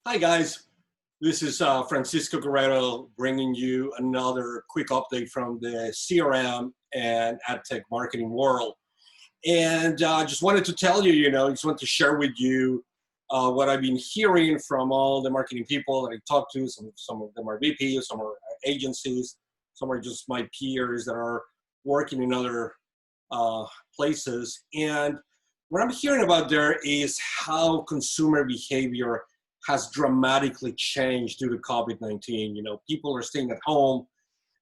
Hi, guys. This is Francisco Guerrero bringing you another quick update from the CRM and ad tech marketing world. And I just wanted to tell you, just want to share with you what I've been hearing from all the marketing people that I talk to. Some of them are VPs, some are agencies, some are just my peers that are working in other places. And what I'm hearing about there is how consumer behavior has dramatically changed due to COVID-19. People are staying at home,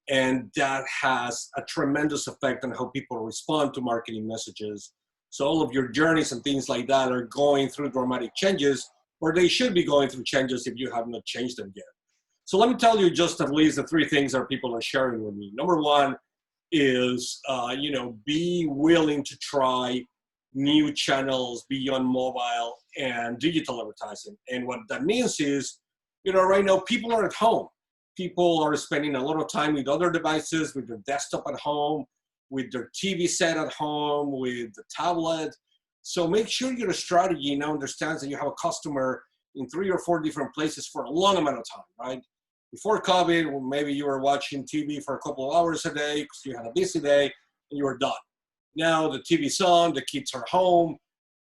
and that has a tremendous effect on how people respond to marketing messages. So all of your journeys and things like that are going through dramatic changes, or they should be going through changes if you have not changed them yet. So let me tell you just at least the three things that people are sharing with me. Number one is, be willing to try new channels beyond mobile and digital advertising. And what that means is, right now people are at home. People are spending a lot of time with other devices, with their desktop at home, with their TV set at home, with the tablet. So make sure your strategy now understands that you have a customer in 3 or 4 different places for a long amount of time, right? Before COVID, well, maybe you were watching TV for a couple of hours a day because you had a busy day and you were done. Now the TV's on, the kids are home.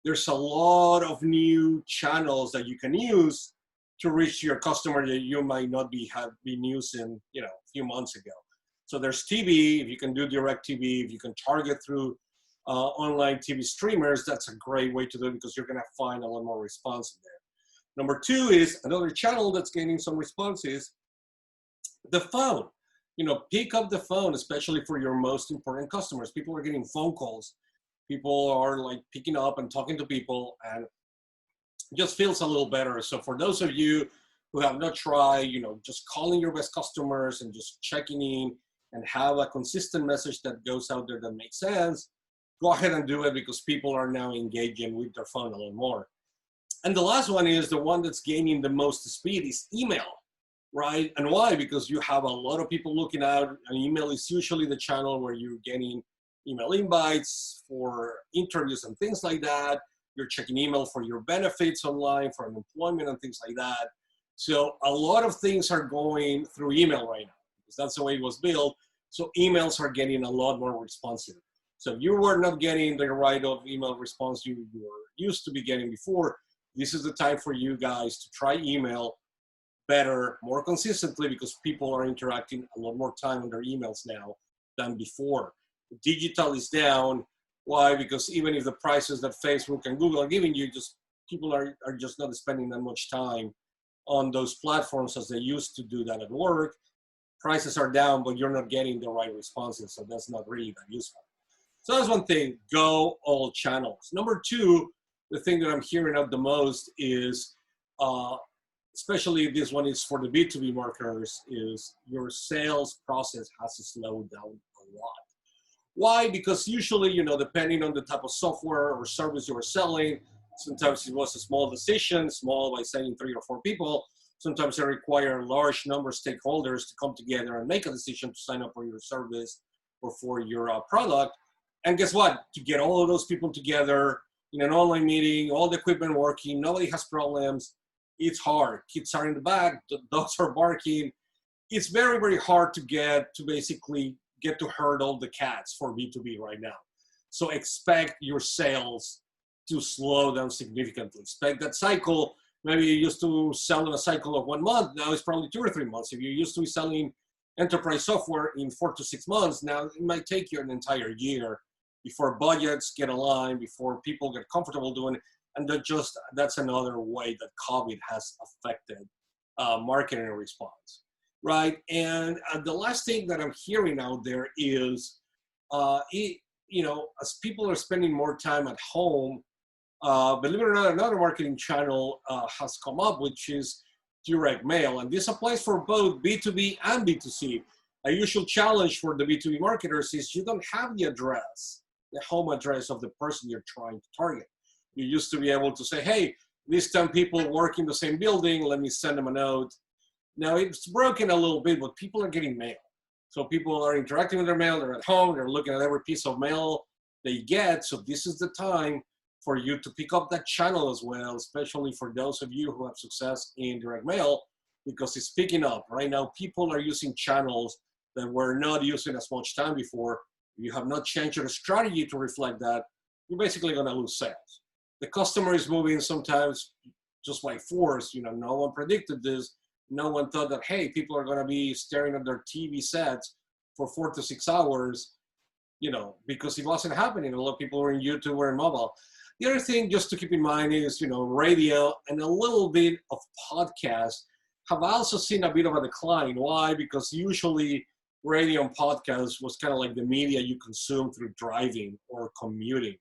There's a lot of new channels that you can use to reach your customer that you might not have been using, a few months ago. So there's TV. If you can do direct TV, if you can target through online TV streamers, that's a great way to do it because you're going to find a lot more response in there. Number two is another channel that's gaining some responses, the phone. Pick up the phone, especially for your most important customers. People are getting phone calls. People are like picking up and talking to people, and it just feels a little better. So for those of you who have not tried, just calling your best customers and just checking in and have a consistent message that goes out there that makes sense, go ahead and do it because people are now engaging with their phone a little more. And the last one is the one that's gaining the most speed is email. Right? And why? Because you have a lot of people looking out, and email is usually the channel where you're getting email invites for interviews and things like that. You're checking email for your benefits online, for unemployment and things like that. So a lot of things are going through email right now because that's the way it was built. So emails are getting a lot more responsive. So if you were not getting the right of email response you were used to be getting before, this is the time for you guys to try email better, more consistently, because people are interacting a lot more time on their emails now than before. Digital is down. Why? Because even if the prices that Facebook and Google are giving you, just people are just not spending that much time on those platforms as they used to do that at work. Prices are down, but you're not getting the right responses, so that's not really that useful. So that's one thing, go all channels. Number two, the thing that I'm hearing of the most is, especially this one is for the B2B marketers, is your sales process has to slow down a lot. Why? Because usually, depending on the type of software or service you're selling, sometimes it was a small decision, small by saying 3 or 4 people. Sometimes they require a large number of stakeholders to come together and make a decision to sign up for your service or for your product. And guess what? To get all of those people together in an online meeting, all the equipment working, nobody has problems. It's hard. Kids are in the back, the dogs are barking. It's very, very hard to basically get to herd all the cats for B2B right now. So expect your sales to slow down significantly. Expect that cycle. Maybe you used to sell in a cycle of 1 month. Now it's probably 2 or 3 months. If you used to be selling enterprise software in 4 to 6 months, now it might take you an entire year before budgets get aligned, before people get comfortable doing it. And that's another way that COVID has affected marketing response, right? And the last thing that I'm hearing out there is, as people are spending more time at home, believe it or not, another marketing channel has come up, which is direct mail. And this applies for both B2B and B2C. A usual challenge for the B2B marketers is you don't have the home address of the person you're trying to target. You used to be able to say, hey, these 10 people work in the same building, let me send them a note. Now it's broken a little bit, but people are getting mail. So people are interacting with their mail, they're at home, they're looking at every piece of mail they get. So this is the time for you to pick up that channel as well, especially for those of you who have success in direct mail, because it's picking up. Right now, people are using channels that were not using as much time before. If you have not changed your strategy to reflect that, you're basically going to lose sales. The customer is moving sometimes just by force. You know, no one predicted this. No one thought that, hey, people are going to be staring at their TV sets for 4 to 6 hours, you know, because it wasn't happening. A lot of people were in YouTube or in mobile. The other thing just to keep in mind is, you know, radio and a little bit of podcasts have also seen a bit of a decline. Why? Because usually radio and podcasts was kind of like the media you consume through driving or commuting.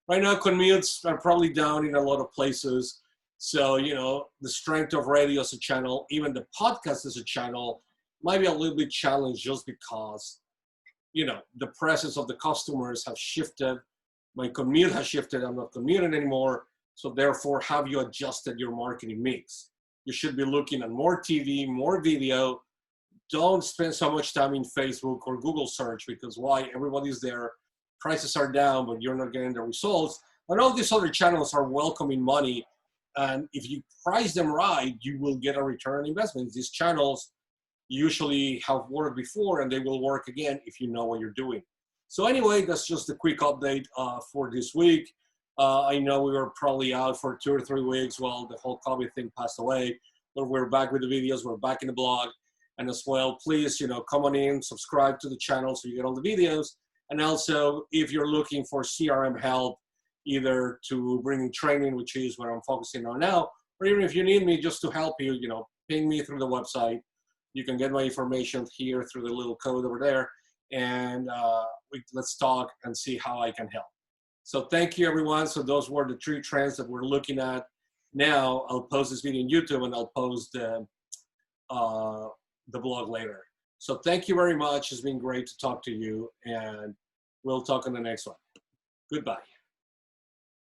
Right now, commutes are probably down in a lot of places. So, you know, the strength of radio as a channel, even the podcast as a channel, might be a little bit challenged just because, you know, the presence of the customers have shifted. My commute has shifted. I'm not commuting anymore. So therefore, have you adjusted your marketing mix? You should be looking at more TV, more video. Don't spend so much time in Facebook or Google search, because why? Everybody's there. Prices are down, but you're not getting the results. And all these other channels are welcoming money. And if you price them right, you will get a return on investment. These channels usually have worked before, and they will work again if you know what you're doing. So anyway, that's just a quick update for this week. I know we were probably out for 2 or 3 weeks while the whole COVID thing passed away, but we're back with the videos. We're back in the blog. And as well, please, you know, come on in, subscribe to the channel so you get all the videos. And also, if you're looking for CRM help, either to bring in training, which is what I'm focusing on now, or even if you need me just to help you, you know, ping me through the website. You can get my information here through the little code over there. And let's talk and see how I can help. So thank you, everyone. So those were the 3 trends that we're looking at. Now I'll post this video on YouTube, and I'll post the blog later. So thank you very much. It's been great to talk to you, and we'll talk on the next one. Goodbye.